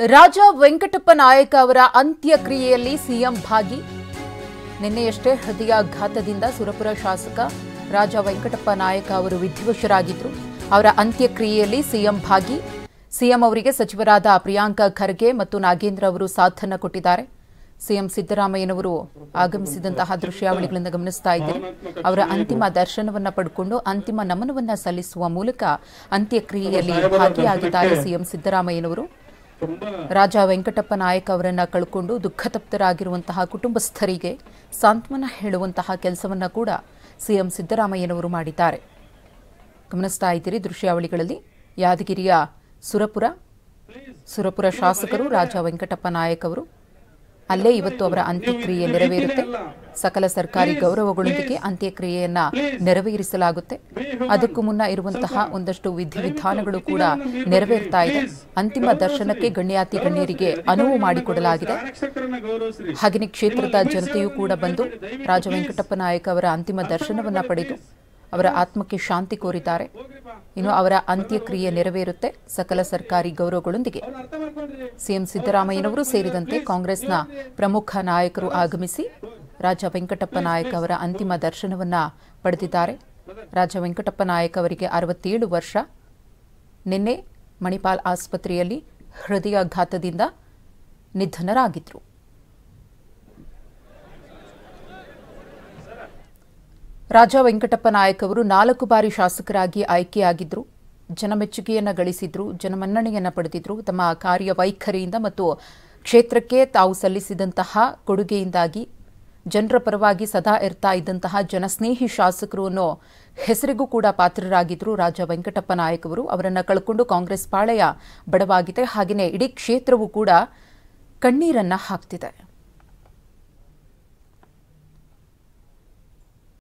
ರಾಜ ವೆಂಕಟಪ್ಪ ನಾಯಕ ಅವರ ಅಂತ್ಯಕ್ರಿಯೆಯಲ್ಲಿ ಸಿಎಂ ಭಾಗಿ. ನಿನ್ನೆಯಷ್ಟೇ ಹೃದಯಾಘಾತದಿಂದ ಸುರಪುರ ಶಾಸಕ ರಾಜ ವೆಂಕಟಪ್ಪ ನಾಯಕ ಅವರು ವಿಧಿವಶರಾಗಿದ್ದರು. ಅವರ ಅಂತ್ಯಕ್ರಿಯೆಯಲ್ಲಿ ಸಿಎಂ ಭಾಗಿ. ಸಿಎಂ ಅವರಿಗೆ ಸಚಿವರಾದ ಪ್ರಿಯಾಂಕ ಖರ್ಗೆ ಮತ್ತು ನಾಗೇಂದ್ರ ಅವರು ಸಾಥನ್ನ ಕೊಟ್ಟಿದ್ದಾರೆ. ಸಿಎಂ ಸಿದ್ದರಾಮಯ್ಯನವರು ಆಗಮಿಸಿದಂತಹ ದೃಶ್ಯಾವಳಿಗಳಿಂದ ಗಮನಿಸ್ತಾ ಇದ್ದಾರೆ. ಅವರ ಅಂತಿಮ ದರ್ಶನವನ್ನ ಪಡೆದುಕೊಂಡು ಅಂತಿಮ ನಮನವನ್ನ ಸಲ್ಲಿಸುವ ಮೂಲಕ ಅಂತ್ಯಕ್ರಿಯೆಯಲ್ಲಿ ಭಾಗಿಯಾಗಿದ್ದಾರೆ ಸಿಎಂ ಸಿದ್ದರಾಮಯ್ಯನವರು. ರಾಜ ವೆಂಕಟಪ್ಪ ನಾಯಕ ಅವರನ್ನ ಕಳ್ಕೊಂಡು ದುಃಖತಪ್ತರಾಗಿರುವಂತಹ ಕುಟುಂಬಸ್ಥರಿಗೆ ಸಾಂತ್ವನ ಹೇಳುವಂತಹ ಕೆಲಸವನ್ನ ಕೂಡ ಸಿಎಂ ಸಿದ್ದರಾಮಯ್ಯನವರು ಮಾಡಿದ್ದಾರೆ. ಗಮನಿಸ್ತಾ ಇದ್ದೀರಿ ದೃಶ್ಯಾವಳಿಗಳಲ್ಲಿ ಯಾದಗಿರಿಯ ಸುರಪುರ ಶಾಸಕರು ರಾಜ ವೆಂಕಟಪ್ಪ ನಾಯಕ ಅವರು. ಅಲ್ಲೇ ಇವತ್ತು ಅವರ ಅಂತ್ಯಕ್ರಿಯೆ ನೆರವೇರುತ್ತೆ. ಸಕಲ ಸರ್ಕಾರಿ ಗೌರವಗಳೊಂದಿಗೆ ಅಂತ್ಯಕ್ರಿಯೆಯನ್ನ ನೆರವೇರಿಸಲಾಗುತ್ತೆ. ಅದಕ್ಕೂ ಮುನ್ನ ಇರುವಂತಹ ಒಂದಷ್ಟು ವಿಧಿವಿಧಾನಗಳು ಕೂಡ ನೆರವೇರ್ತಾ ಇದೆ. ಅಂತಿಮ ದರ್ಶನಕ್ಕೆ ಗಣ್ಯಾತಿ ಗಣ್ಯರಿಗೆ ಅನುವು ಮಾಡಿಕೊಡಲಾಗಿದೆ. ಹಾಗೆಯೇ ಕ್ಷೇತ್ರದ ಜನತೆಯೂ ಕೂಡ ಬಂದು ರಾಜ ವೆಂಕಟಪ್ಪ ನಾಯಕ ಅವರ ಅಂತಿಮ ದರ್ಶನವನ್ನ ಪಡೆದು ಅವರ ಆತ್ಮಕ್ಕೆ ಶಾಂತಿ ಕೋರಿದ್ದಾರೆ. ಇನ್ನು ಅವರ ಅಂತ್ಯಕ್ರಿಯೆ ನೆರವೇರುತ್ತೆ ಸಕಲ ಸರ್ಕಾರಿ ಗೌರವಗಳೊಂದಿಗೆ. ಸಿಎಂ ಸಿದ್ದರಾಮಯ್ಯನವರು ಸೇರಿದಂತೆ ಕಾಂಗ್ರೆಸ್ನ ಪ್ರಮುಖ ನಾಯಕರು ಆಗಮಿಸಿ ರಾಜ ವೆಂಕಟಪ್ಪ ನಾಯಕ ಅವರ ಅಂತಿಮ ದರ್ಶನವನ್ನ ಪಡೆದಿದ್ದಾರೆ. ರಾಜ ವೆಂಕಟಪ್ಪ ನಾಯಕ ಅವರಿಗೆ 67 ವರ್ಷ. ನಿನ್ನೆ ಮಣಿಪಾಲ್ ಆಸ್ಪತ್ರೆಯಲ್ಲಿ ಹೃದಯಾಘಾತದಿಂದ ನಿಧನರಾಗಿದ್ರು. ರಾಜ ವೆಂಕಟಪ್ಪ ನಾಯಕ್ ಅವರು 4 ಬಾರಿ ಶಾಸಕರಾಗಿ ಆಯ್ಕೆಯಾಗಿದ್ದರು. ಜನಮೆಚ್ಚುಗೆಯನ್ನು ಗಳಿಸಿದ್ರು, ಜನಮನ್ನಣೆಯನ್ನು ಪಡೆದಿದ್ರು. ತಮ್ಮ ಕಾರ್ಯವೈಖರಿಯಿಂದ ಮತ್ತು ಕ್ಷೇತ್ರಕ್ಕೆ ತಾವು ಸಲ್ಲಿಸಿದಂತಹ ಕೊಡುಗೆಯಿಂದಾಗಿ ಜನರ ಪರವಾಗಿ ಸದಾ ಇರ್ತಾ ಇದ್ದಂತಹ ಜನಸ್ನೇಹಿ ಶಾಸಕರು ಅನ್ನೋ ಹೆಸರಿಗೂ ಕೂಡ ಪಾತ್ರರಾಗಿದ್ದರು ರಾಜ ವೆಂಕಟಪ್ಪ ನಾಯಕ್ ಅವರು. ಅವರನ್ನು ಕಳ್ಕೊಂಡು ಕಾಂಗ್ರೆಸ್ ಪಾಳೆಯ ಬಡವಾಗಿದೆ. ಹಾಗೆಯೇ ಇಡೀ ಕ್ಷೇತ್ರವೂ ಕೂಡ ಕಣ್ಣೀರನ್ನ ಹಾಕ್ತಿದೆ.